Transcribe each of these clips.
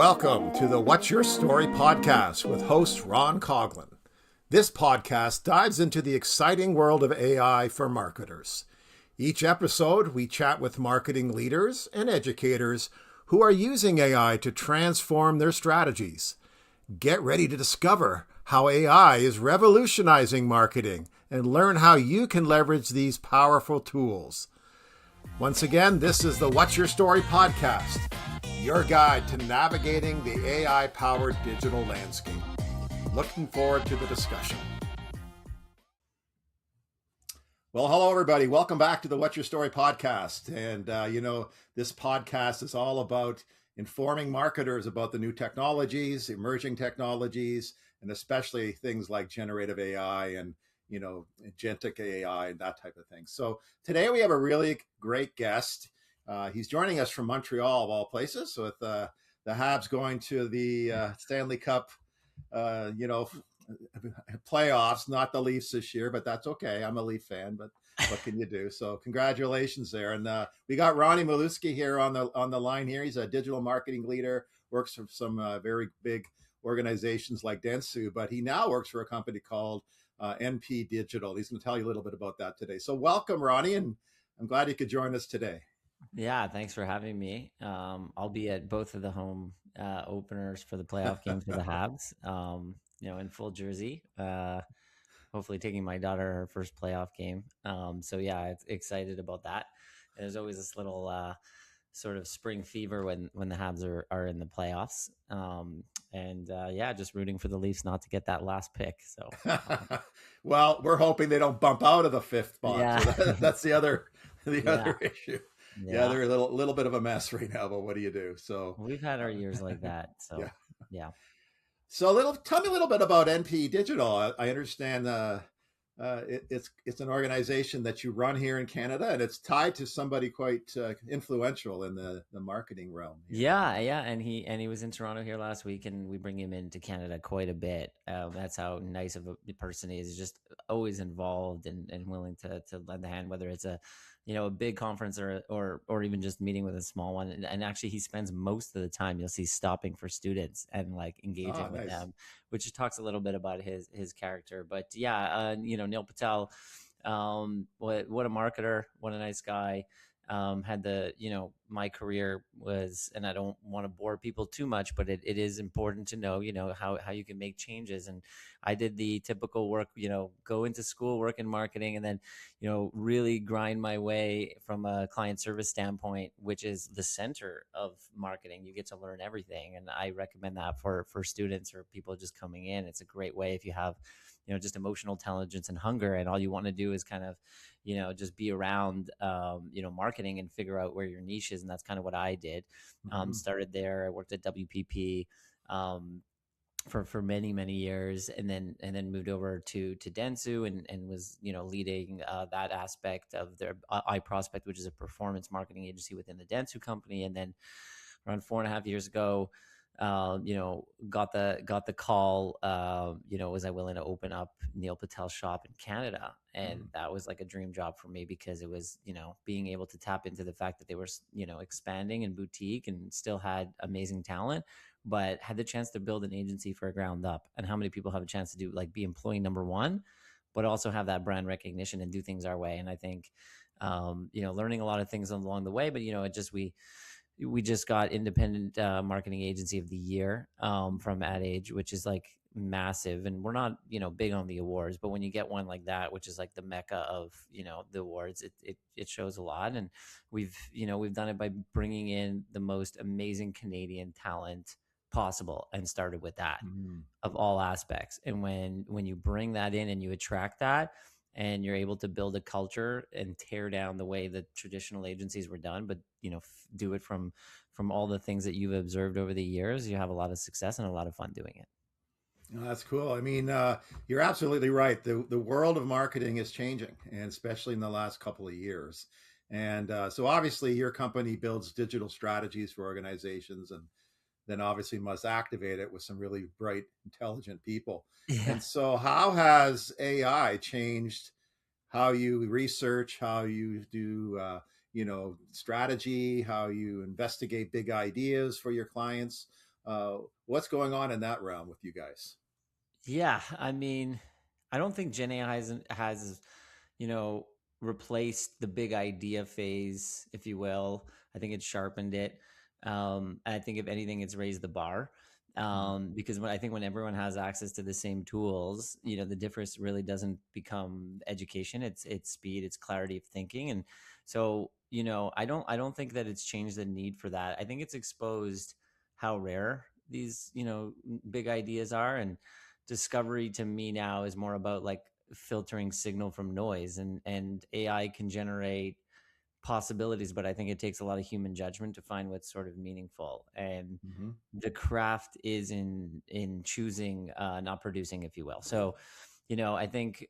Welcome to the What's Your Story podcast with host Ron Coughlin. This podcast dives into the exciting world of AI for marketers. Each episode, we chat with marketing leaders and educators who are using AI to transform their strategies. Get ready to discover how AI is revolutionizing marketing and learn how you can leverage these powerful tools. Once again, this is the What's Your Story podcast, your guide to navigating the AI-powered digital landscape. Looking forward to the discussion. Well, hello, everybody. Welcome back to the What's Your Story podcast. And, this podcast is all about informing marketers about the new technologies, emerging technologies, and especially things like generative AI and agentic AI and that type of thing. So today we have a really great guest. He's joining us from Montreal, of all places. So with the Habs going to the Stanley Cup, playoffs, not the Leafs this year, but that's okay. I'm a Leaf fan, but what can you do? So congratulations there. And we got Ronnie Malewski here on the line here. He's a digital marketing leader, works for some very big organizations like Dentsu, but he now works for a company called NP Digital. He's going to tell you a little bit about that today. So welcome, Ronnie, and I'm glad you could join us today. Yeah, thanks for having me. I'll be at both of the home openers for the playoff games for the Habs, in full jersey, hopefully taking my daughter her first playoff game. It's excited about that. And there's always this little sort of spring fever when the Habs are in the playoffs. Just rooting for the Leafs not to get that last pick. So, well, we're hoping they don't bump out of the fifth spot. Yeah. So that's the other issue. Yeah, they're a little bit of a mess right now, but what do you do? So we've had our years like that. So yeah. So tell me a little bit about NP Digital. I understand it's an organization that you run here in Canada, and it's tied to somebody quite influential in the marketing realm. Yeah, and he was in Toronto here last week, and we bring him into Canada quite a bit. That's how nice of a person he is. He's just always involved and willing to lend a hand, whether it's a big conference or even just meeting with a small one. And actually, he spends most of the time, you'll see, stopping for students and like engaging with them, which just talks a little bit about his character. But Neil Patel, what a marketer, what a nice guy. Had my career was, and I don't want to bore people too much, but it is important to know, how you can make changes. And I did the typical work, go into school, work in marketing, and then, really grind my way from a client service standpoint, which is the center of marketing. You get to learn everything. And I recommend that for students or people just coming in. It's a great way if you have, just emotional intelligence and hunger, and all you want to do is kind of, just be around, marketing and figure out where your niche is. And that's kind of what I did. Started there. I worked at WPP for many, many years, and then moved over to Dentsu and was, leading that aspect of their iProspect, which is a performance marketing agency within the Dentsu company. And then around 4.5 years ago, got the call, was I willing to open up Neil Patel's shop in Canada? And that was like a dream job for me, because it was, being able to tap into the fact that they were, expanding and boutique and still had amazing talent, but had the chance to build an agency for a ground up. And how many people have a chance to do, like, be employee number one, but also have that brand recognition and do things our way? And I think, learning a lot of things along the way, but, we just got independent marketing agency of the year from Ad Age, which is like massive. And we're not, big on the awards, but when you get one like that, which is like the mecca of, the awards, it shows a lot. And we've done it by bringing in the most amazing Canadian talent possible, and started with that of all aspects. And when you bring that in and you attract that, and you're able to build a culture and tear down the way that traditional agencies were done, but do it from all the things that you've observed over the years, you have a lot of success and a lot of fun doing it. Oh, that's cool. I mean, you're absolutely right. The world of marketing is changing, and especially in the last couple of years. And so obviously your company builds digital strategies for organizations, and then obviously must activate it with some really bright, intelligent people. Yeah. And so how has AI changed how you research, how you do, strategy, how you investigate big ideas for your clients? What's going on in that realm with you guys? Yeah, I mean, I don't think Gen AI has you know, replaced the big idea phase, if you will. I think it's sharpened it. I think if anything, it's raised the bar. Mhm. Because I think when everyone has access to the same tools, the difference really doesn't become education. It's speed, it's clarity of thinking, and so I don't think that it's changed the need for that. I think it's exposed how rare these big ideas are, and discovery to me now is more about like filtering signal from noise, and AI can generate possibilities, but I think it takes a lot of human judgment to find what's sort of meaningful. And Mhm. the craft is in choosing, not producing, if you will. So, I think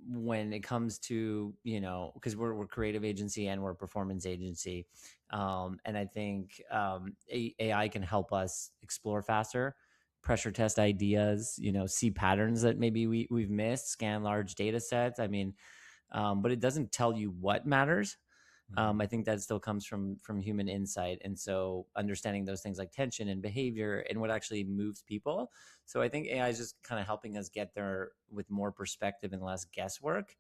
when it comes to, because we're creative agency and we're a performance agency, and I think AI can help us explore faster, pressure test ideas, see patterns that maybe we've missed, scan large data sets. I mean, but it doesn't tell you what matters. Mhm. I think that still comes from human insight, and so understanding those things like tension and behavior and what actually moves people. So I think AI is just kind of helping us get there with more perspective and less guesswork.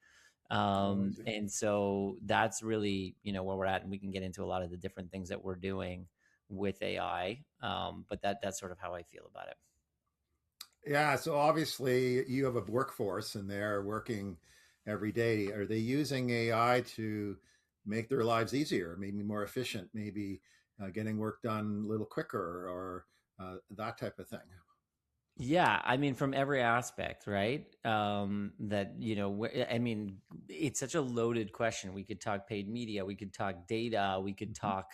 Oh, I see. And so that's really where we're at, and we can get into a lot of the different things that we're doing with AI. But that's sort of how I feel about it. Yeah, so obviously you have a workforce and they're working every day. Are they using AI to make their lives easier, maybe more efficient, maybe getting work done a little quicker or that type of thing? Yeah, I mean, from every aspect, right? That I mean, it's such a loaded question. We could talk paid media, we could talk data, we could Mhm. talk,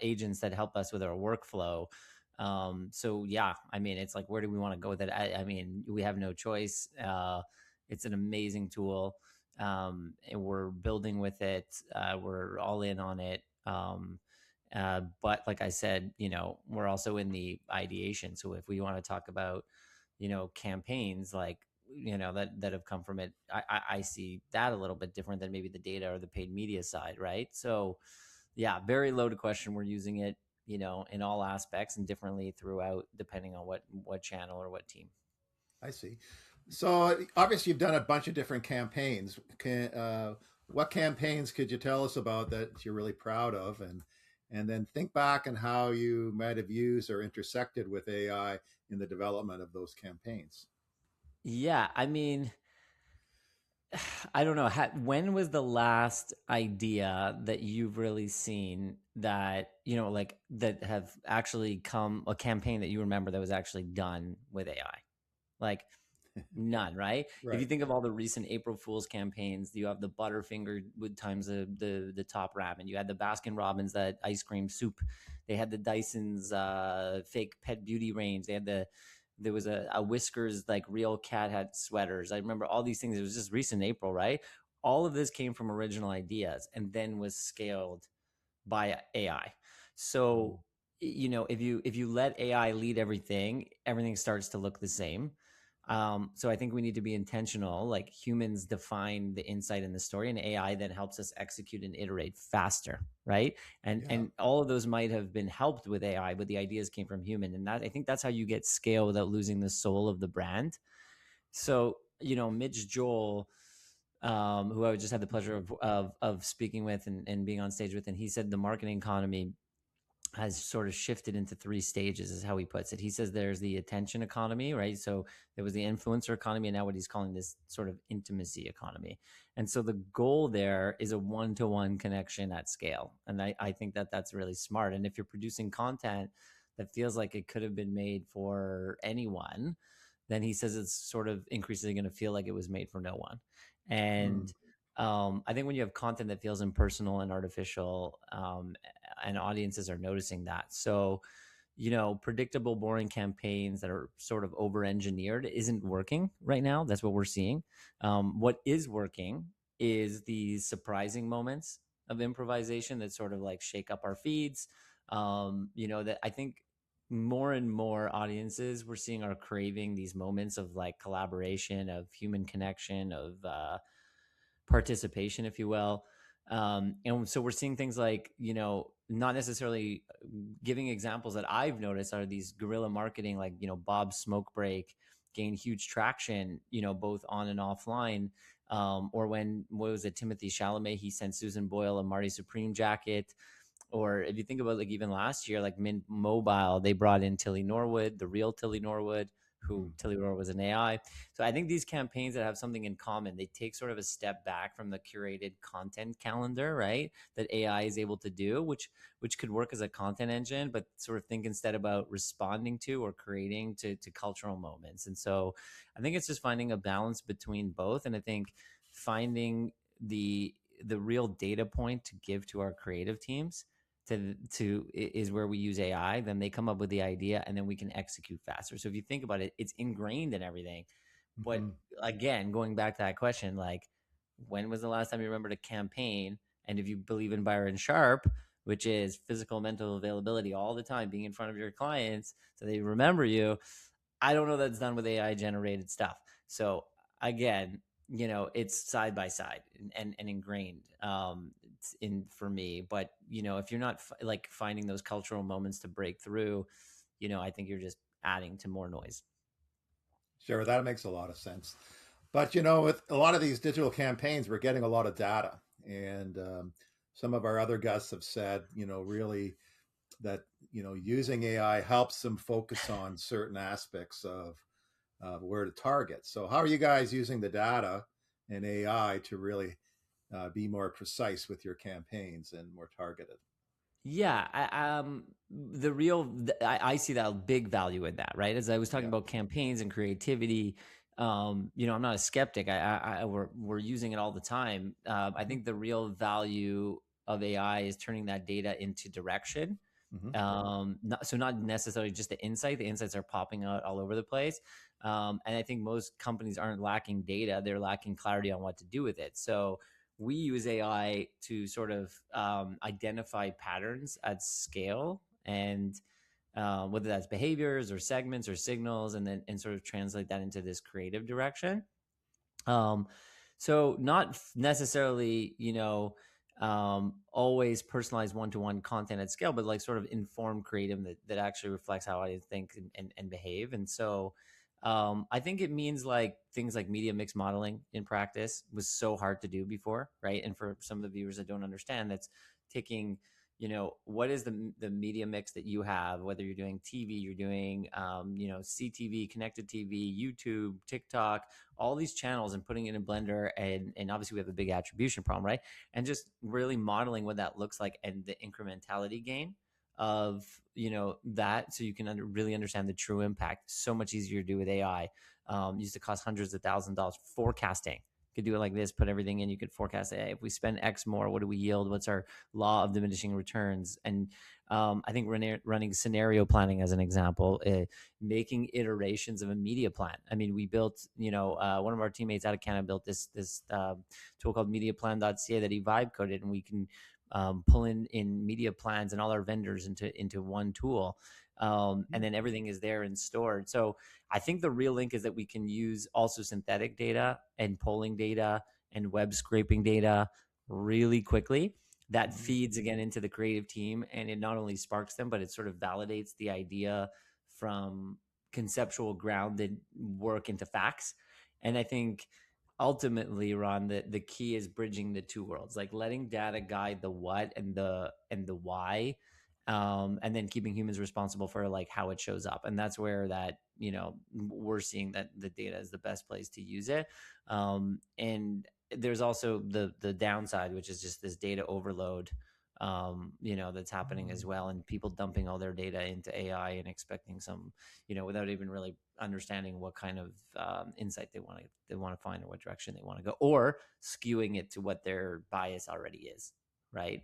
agents that help us with our workflow. So yeah, I mean, it's like, where do we want to go with it? I mean, we have no choice. It's an amazing tool, and we're building with it. We're all in on it. But like I said, we're also in the ideation. So if we want to talk about, campaigns like, that have come from it, I see that a little bit different than maybe the data or the paid media side, right? So yeah, very loaded question. We're using it, in all aspects and differently throughout, depending on what channel or what team. I see. So obviously you've done a bunch of different campaigns. What campaigns could you tell us about that you're really proud of, and then think back on how you might have used or intersected with AI in the development of those campaigns? Yeah, I mean, I don't know. When was the last idea that you've really seen that, like that have actually come, a campaign that you remember that was actually done with AI? Like none, right? If you Right. think of all the recent April Fool's campaigns, you have the Butterfinger with times the top ramen. You had the Baskin Robbins, that ice cream soup. They had the Dyson's fake pet beauty range. There was a Whiskers like real cat hat sweaters. I remember all these things. It was just recent April, right? All of this came from original ideas and then was scaled by AI. So, Mm. if you let AI lead everything, everything starts to look the same. So I think we need to be intentional. Like humans define the insight in the story, and AI then helps us execute and iterate faster, right? And Yeah, and all of those might have been helped with AI, but the ideas came from human, and that I think that's how you get scale without losing the soul of the brand. So Mitch Joel, who I just had the pleasure of speaking with and being on stage with, and he said the marketing economy has sort of shifted into three stages, is how he puts it. He says there's the attention economy, right? So there was the influencer economy, and now what he's calling this sort of intimacy economy. And so the goal there is a one-to-one connection at scale. And I think that that's really smart. And if you're producing content that feels like it could have been made for anyone, then he says it's sort of increasingly going to feel like it was made for no one. mm, And I think when you have content that feels impersonal and artificial, and audiences are noticing that. So, predictable, boring campaigns that are sort of over engineered isn't working right now. That's what we're seeing. What is working is these surprising moments of improvisation that sort of like shake up our feeds. That I think more and more audiences we're seeing are craving these moments of like collaboration, of human connection, of participation, if you will. And so we're seeing things like, not necessarily giving examples that I've noticed are these guerrilla marketing, like, Bob's Smoke Break gained huge traction, both on and offline. Or when, what was it, Timothy Chalamet, he sent Susan Boyle a Marty Supreme jacket. Or if you think about, like, even last year, like Mint Mobile, they brought in Tilly Norwood, the real Tilly Norwood, who Tilly Norwood was an AI. So I think these campaigns that have something in common, they take sort of a step back from the curated content calendar, right? That AI is able to do, which could work as a content engine, but sort of think instead about responding to or creating to cultural moments. And so I think it's just finding a balance between both. And I think finding the real data point to give to our creative teams to is where we use AI. Then they come up with the idea, and then we can execute faster. So if you think about it, it's ingrained in everything. But Mm-hmm. again, going back to that question, like, when was the last time you remembered a campaign? And if you believe in Byron Sharp, which is physical mental availability all the time, being in front of your clients so they remember you, I don't know that's done with AI generated stuff. So again, it's side by side and ingrained in for me. But if you're not like finding those cultural moments to break through, I think you're just adding to more noise. Sure, that makes a lot of sense. But with a lot of these digital campaigns, we're getting a lot of data, and some of our other guests have said, really that using AI helps them focus on certain aspects of where to target. So, how are you guys using the data and AI to really be more precise with your campaigns and more targeted? Yeah, I see that big value in that, right? As I was talking Yeah. about campaigns and creativity, I'm not a skeptic. We're using it all the time. I Mm-hmm. think the real value of AI is turning that data into direction. Mm-hmm. Not necessarily just the insight. The insights are popping out all over the place, and I think most companies aren't lacking data; they're lacking clarity on what to do with it. So we use AI to sort of identify patterns at scale, and whether that's behaviors or segments or signals, and then sort of translate that into this creative direction. Um, so not necessarily, always personalized one-to-one content at scale, but like sort of informed creative that actually reflects how I think and behave. And so I think it means like things like media mix modeling in practice was so hard to do before, right? And for some of the viewers that don't understand, that's taking, what is the media mix that you have, whether you're doing TV, you're doing, CTV, connected TV, YouTube, TikTok, all these channels, and putting it in Blender. And obviously we have a big attribution problem, right? And just really modeling what that looks like and the incrementality gain of that, so you can really understand the true impact. So much easier to do with AI. Used to cost hundreds of thousands of dollars. Forecasting, you could do it like this, put everything in, you could forecast, hey, if we spend X more, what do we yield, what's our law of diminishing returns. And I think running scenario planning as an example, making iterations of a media plan. I mean, we built, one of our teammates out of Canada built this tool called mediaplan.ca that he vibe coded, and we can pull in media plans and all our vendors into one tool. And then everything is there and stored. So I think the real link is that we can use also synthetic data and polling data and web scraping data really quickly. That Mm-hmm. feeds again into the creative team, and it not only sparks them, but it sort of validates the idea from conceptual grounded work into facts. And I think ultimately, Ron, the key is bridging the two worlds, like letting data guide the what and the why, and then keeping humans responsible for like how it shows up. And that's where that we're seeing that the data is the best place to use it. And there's also the downside, which is just this data overload, that's happening as well, and people dumping all their data into AI and expecting some, without even really understanding what kind of insight they want to find or what direction they want to go, or skewing it to what their bias already is, right?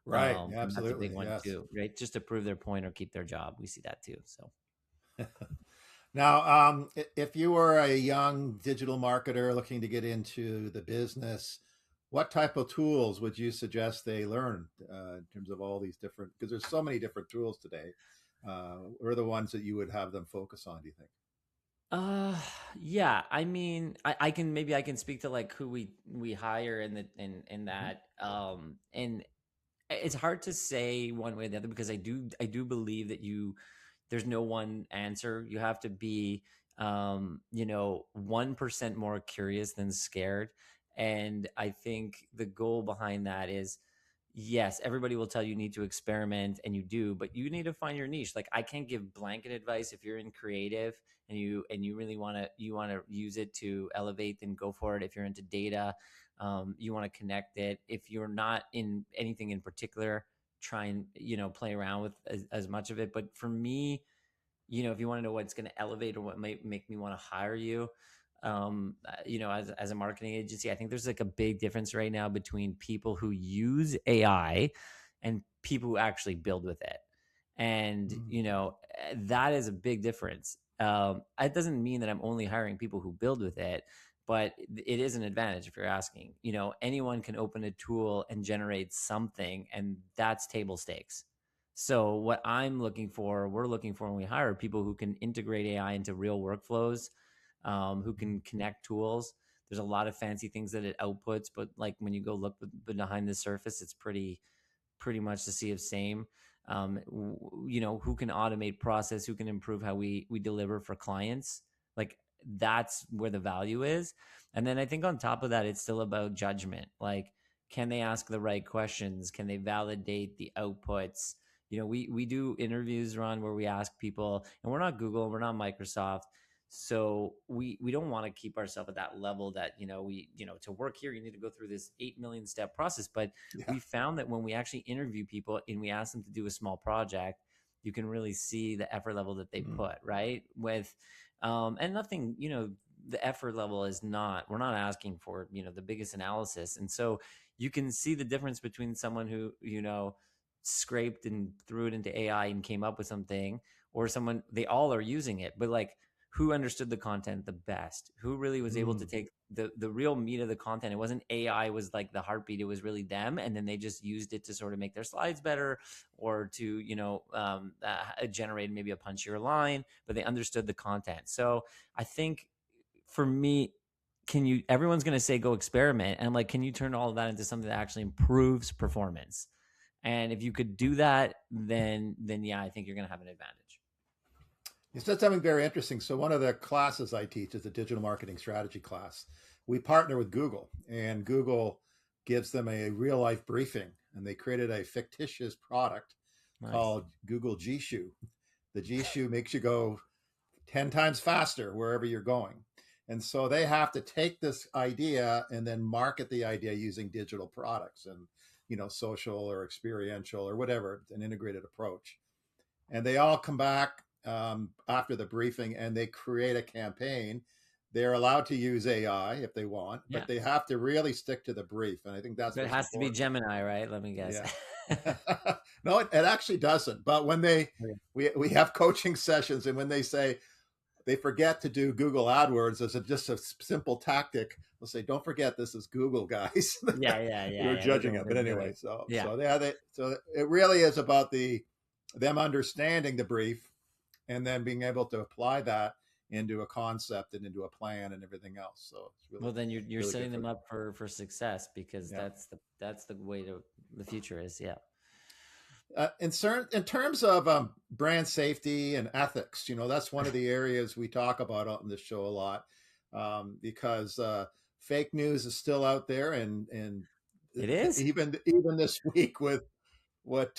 Right. And that's a big Absolutely. one Yes. too, right? Just to prove their point or keep their job. We see that too. So Now, if you were a young digital marketer looking to get into the business, what type of tools would you suggest they learn in terms of all these different? Because there's so many different tools today. What are the ones that you would have them focus on? Do you think? Uh, yeah. I mean, I can speak to like who we hire in Hmm. that, and It's hard to say one way or the other, because I do believe that there's no one answer. You have to be 1% more curious than scared. And I think the goal behind that is, yes, everybody will tell you need to experiment, and you do, but you need to find your niche. Like, I can't give blanket advice. If you're in creative and you really want to use it to elevate, then go for it. If you're into data, you want to connect it. If you're not in anything in particular, try and play around with as much of it. But for me, if you want to know what's going to elevate or what might make me want to hire you, as a marketing agency, I think there's like a big difference right now between people who use AI and people who actually build with it. And, that is a big difference. It doesn't mean that I'm only hiring people who build with it, but it is an advantage if you're asking. Anyone can open a tool and generate something, and that's table stakes. So what we're looking for when we hire people who can integrate AI into real workflows, who can connect tools. There's a lot of fancy things that it outputs, but like when you go look behind the surface, it's pretty much the sea of same. Who can automate process, who can improve how we deliver for clients. Like, that's where the value is. And then I think on top of that, it's still about judgment. Like, can they ask the right questions? Can they validate the outputs? We do interviews, Ron, where we ask people, and we're not Google, we're not Microsoft. So we don't want to keep ourselves at that level that, to work here, you need to go through this 8 million step process. But Yeah. we found that when we actually interview people and we ask them to do a small project, you can really see the effort level that they put, right? And nothing, the effort level is we're not asking for, the biggest analysis. And so you can see the difference between someone who, scraped and threw it into AI and came up with something, or someone, they all are using it, but like, who understood the content the best, who really was able to take the real meat of the content. It wasn't AI was like the heartbeat, it was really them, and then they just used it to sort of make their slides better, or to generate maybe a punchier line, but they understood the content. So I think, for me, everyone's going to say go experiment, and I'm like, can you turn all of that into something that actually improves performance? And if you could do that, then yeah, I think you're going to have an advantage. You said something very interesting. So one of the classes I teach is a digital marketing strategy class. We partner with Google, and Google gives them a real life briefing, and they created a fictitious product Nice. called Google G Shoe. The G Shoe makes you go 10 times faster wherever you're going. And so they have to take this idea and then market the idea using digital products and, social or experiential or whatever, an integrated approach. And they all come back after the briefing and they create a campaign. They're allowed to use AI if they want, Yeah. but they have to really stick to the brief. And I think that's But it what's has to be important. Gemini, right? Let me guess. Yeah. No, it actually doesn't. But when we have coaching sessions, and when they say they forget to do Google AdWords as just a simple tactic, they'll say, "Don't forget, this is Google, guys." We were Yeah. They judging don't it, but really do anyway. it. So Yeah. so it really is about them understanding the brief and then being able to apply that into a concept and into a plan and everything else. So it's really, Well, then you're really setting them different. up for success, because Yeah. that's the way to the future is. Yeah. In terms of brand safety and ethics, that's one of the areas we talk about on this show a lot, because fake news is still out there, and It is. even this week with what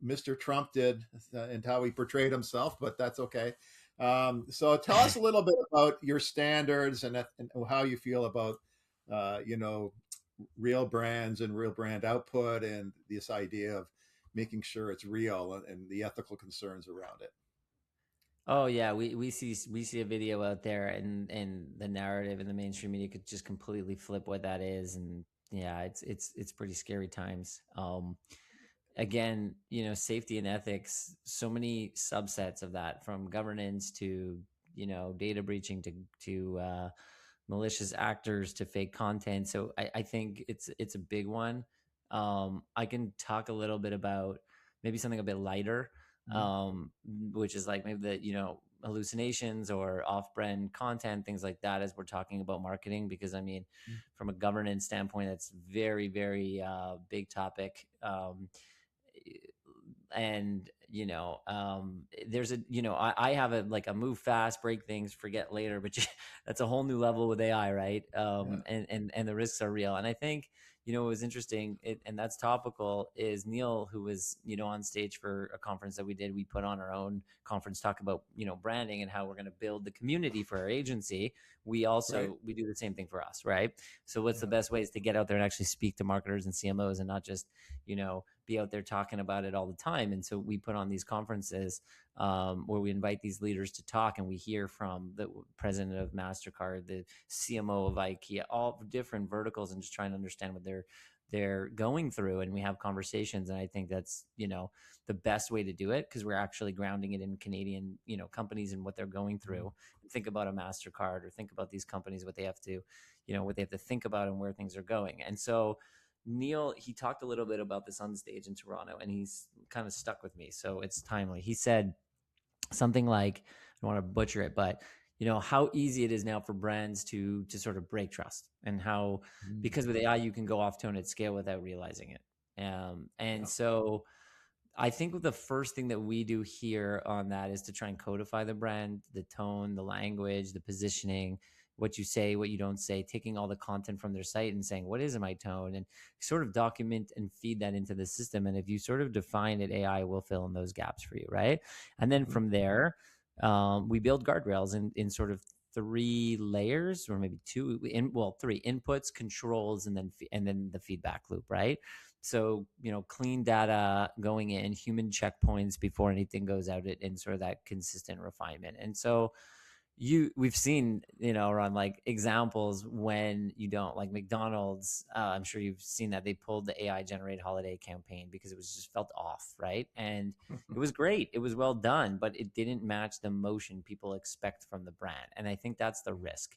Mr. Trump did and how he portrayed himself, but that's okay. So tell us a little bit about your standards and how you feel about, real brands and real brand output and this idea of making sure it's real and the ethical concerns around it. Oh yeah, we see a video out there, and the narrative in the mainstream media could just completely flip what that is. And yeah, it's pretty scary times. Again, safety and ethics, so many subsets of that, from governance to, data breaching to malicious actors to fake content. So I think it's a big one. I can talk a little bit about maybe something a bit lighter, Mhm. which is like maybe the hallucinations or off-brand content, things like that, as we're talking about marketing. Because I mean, from a governance standpoint, that's very, very big topic. And there's I have a like a move fast, break things, forget later, but that's a whole new level with AI, right? Yeah. And the risks are real. And I think what was interesting, and that's topical, is Neil, who was on stage for a conference that we did. We put on our own conference, talk about branding and how we're going to build the community for our agency. We Right. also we do the same thing for us, right? So what's the Yeah. best ways to get out there and actually speak to marketers and CMOs, and not just be out there talking about it all the time? And so we put on these conferences where we invite these leaders to talk, and we hear from the president of MasterCard, the CMO of IKEA, all different verticals, and just trying to understand what they're going through. And we have conversations, and I think that's the best way to do it, because we're actually grounding it in Canadian companies and what they're going through. Think about a MasterCard, or think about these companies, what they have to think about and where things are going. And so Neil, he talked a little bit about this on stage in Toronto, and he's kind of stuck with me, so it's timely. He said something like, I don't want to butcher it, but how easy it is now for brands to sort of break trust, and how, Mm. because with AI you can go off tone at scale without realizing it. And Yeah. so I think the first thing that we do here on that is to try and codify the brand, the tone, the language, the positioning, what you say, what you don't say, taking all the content from their site and saying, what is my tone? And sort of document and feed that into the system. And if you sort of define it, AI will fill in those gaps for you, right? And then Mhm. from there, we build guardrails in sort of three layers, or maybe two, three: inputs, controls, and then the feedback loop, right? So, clean data going in, human checkpoints before anything goes out, and sort of that consistent refinement. And so we've seen, on like examples when you don't, like McDonald's, I'm sure you've seen that they pulled the AI generated holiday campaign because it was just felt off, right? And it was great, it was well done, but it didn't match the emotion people expect from the brand. And I think that's the risk.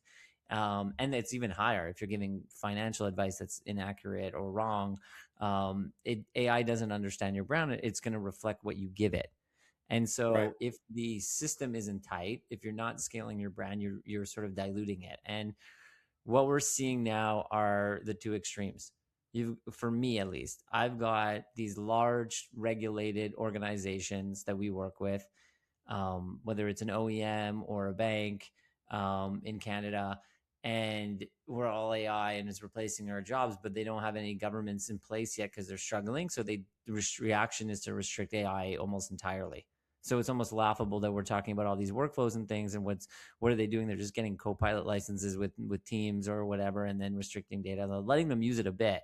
And it's even higher if you're giving financial advice that's inaccurate or wrong. AI doesn't understand your brand, it's going to reflect what you give it. And Right. so if the system isn't tight, if you're not scaling your brand, you're sort of diluting it. And what we're seeing now are the two extremes. For me at least, I've got these large regulated organizations that we work with, whether it's an OEM or a bank in Canada, and we're all AI and it's replacing our jobs, but they don't have any governments in place yet because they're struggling. So the reaction is to restrict AI almost entirely. So it's almost laughable that we're talking about all these workflows and things, and what are they doing? They're just getting Copilot licenses with Teams or whatever, and then restricting data, letting them use it a bit,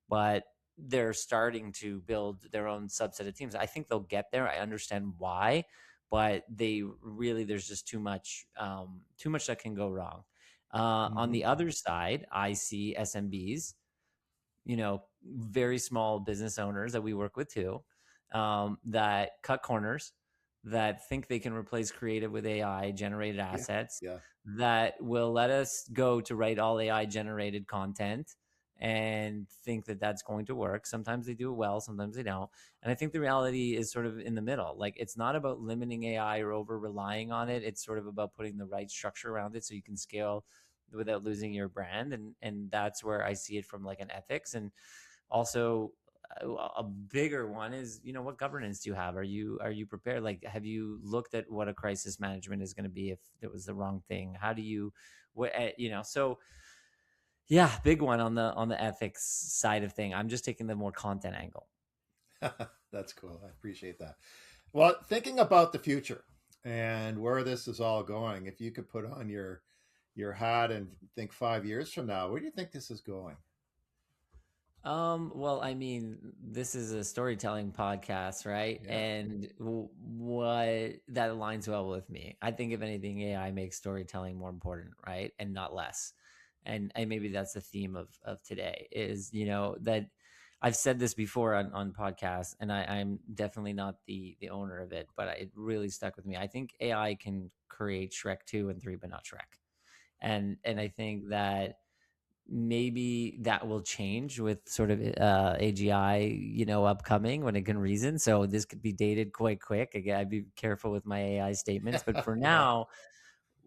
but they're starting to build their own subset of teams. I think they'll get there. I understand why, but there's just too much that can go wrong. On Mhm. the other side, I see SMBs, very small business owners that we work with too, that cut corners, that think they can replace creative with AI generated Yeah. assets, Yeah. that will let us go to write all AI generated content and think that that's going to work. Sometimes they do it well, sometimes they don't. And I think the reality is sort of in the middle. Like, it's not about limiting AI or over relying on it. It's sort of about putting the right structure around it so you can scale without losing your brand. And that's where I see it from like an ethics. And also a bigger one is, what governance do you have? Are you prepared? Like, have you looked at what a crisis management is going to be if it was the wrong thing? How do you so yeah, big one on the ethics side of thing. I'm just taking the more content angle. That's cool. I appreciate that. Well, thinking about the future and where this is all going, if you could put on your hat and think 5 years from now, where do you think this is going? Well, I mean, this is a storytelling podcast, right? Yeah. And what that aligns well with me. I think if anything, AI makes storytelling more important, right? And not less. And maybe that's the theme of today is, that I've said this before on podcasts, and I'm definitely not the owner of it, but it really stuck with me. I think AI can create Shrek 2 and 3, but not Shrek. And I think that maybe that will change with sort of AGI, upcoming when it can reason. So this could be dated quite quick. Again, I'd be careful with my AI statements. But for Yeah. now,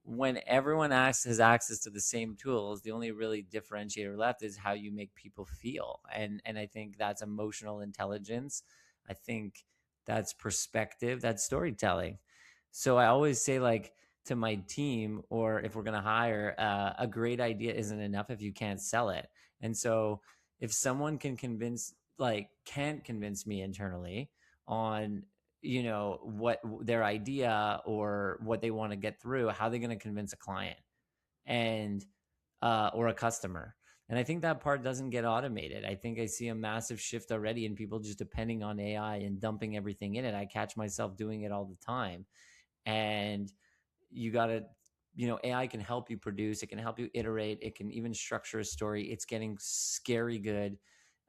when everyone has access to the same tools, the only really differentiator left is how you make people feel. And I think that's emotional intelligence. I think that's perspective, that's storytelling. So I always say, like, to my team, or if we're going to hire, a great idea isn't enough if you can't sell it. And so if someone can't convince me internally on what their idea or what they want to get through, how they're going to convince a client and or a customer. And I think that part doesn't get automated. I think I see a massive shift already in people just depending on AI and dumping everything in it. I catch myself doing it all the time. And you got to, AI can help you produce, it can help you iterate, it can even structure a story. It's getting scary good.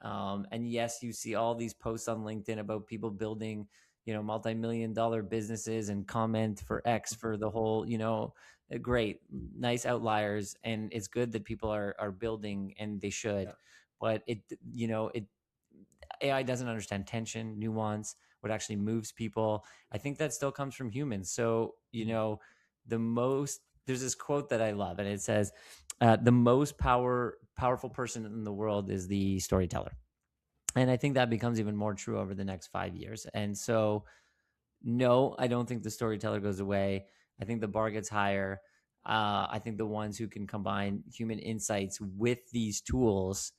And yes, you see all these posts on LinkedIn about people building, multi-million dollar businesses and comment for X for the whole, great, nice outliers. And it's good that people are building, and they should. Yeah. But AI doesn't understand tension, nuance, what actually moves people. I think that still comes from humans. So, there's this quote that I love, and it says, the most powerful person in the world is the storyteller. And I think that becomes even more true over the next 5 years. And so, no, I don't think the storyteller goes away. I think the bar gets higher. I think the ones who can combine human insights with these tools,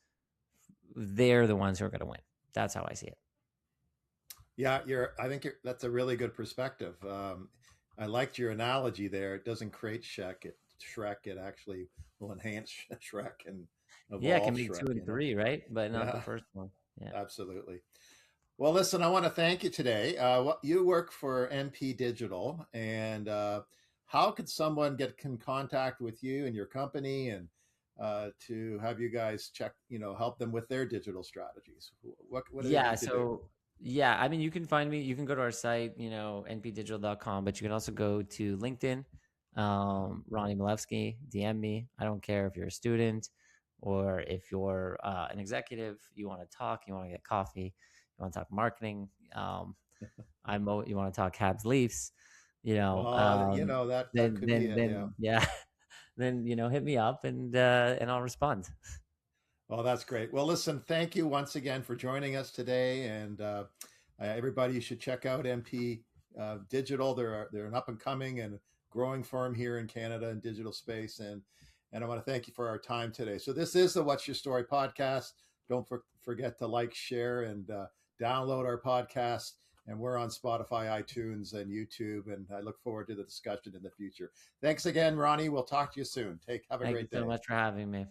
they're the ones who are going to win. That's how I see it. Yeah, that's a really good perspective. I liked your analogy there. It doesn't create Shrek. It actually will enhance Shrek and Yeah, it can evolve make two Shrek. and three, right? But not the Yeah, first one. Yeah. absolutely. Well, listen, I want to thank you today. You work for MP Digital, and how could someone get in contact with you and your company, and to have you guys help them with their digital strategies? What do they Yeah. need to do? So, yeah, I mean, you can find me, you can go to our site, npdigital.com, but you can also go to LinkedIn, Ronnie Malewski, DM me. I don't care if you're a student or if you're an executive, you want to talk, you want to get coffee, you want to talk marketing. You want to talk Habs Leafs, That then, could be then, it. Yeah. then, yeah, then, hit me up, and I'll respond. Well, that's great. Well, listen, thank you once again for joining us today, and everybody should check out MP Digital. They're an up and coming and growing firm here in Canada in digital space, and I want to thank you for our time today. So this is the What's Your Story podcast. Don't forget to like, share, and download our podcast. And we're on Spotify, iTunes, and YouTube. And I look forward to the discussion in the future. Thanks again, Ronnie. We'll talk to you soon. Have a Thank you great so day. much for having me.